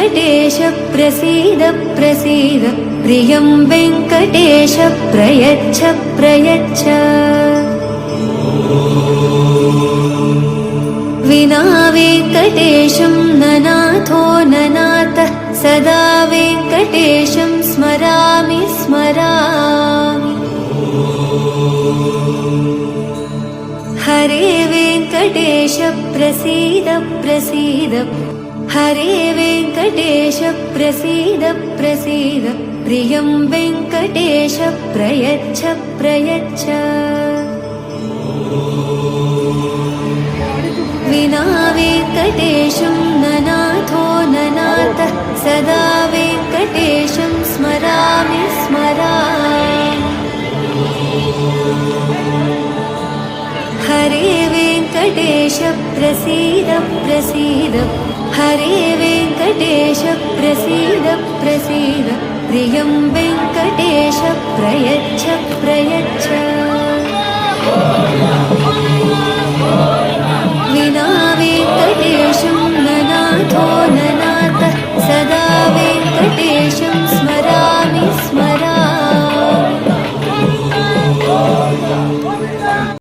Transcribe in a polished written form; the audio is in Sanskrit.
वेङ्कटेश प्रसीद प्रसीद प्रियं वेङ्कटेश प्रयच्छ प्रयच्छ विना वेङ्कटेशं ननाथो ननाथः सदा वेङ्कटेशं स्मरामि स्मरामि हरे वेङ्कटेश प्रसीद प्रसीद हरे वेङ्कटेश प्रसीद प्रसीद प्रियं वेङ्कटेश प्रयच्छ प्रयच्छ विना वेङ्कटेशं ननाथो ननाथः सदा वेङ्कटेशं स्मरामि स्मरामि हरे वेङ्कटेश प्रसीद प्रसीद हरे वेङ्कटेश प्रसीद प्रसीद प्रियं वेङ्कटेश प्रयच्छ प्रयच्छ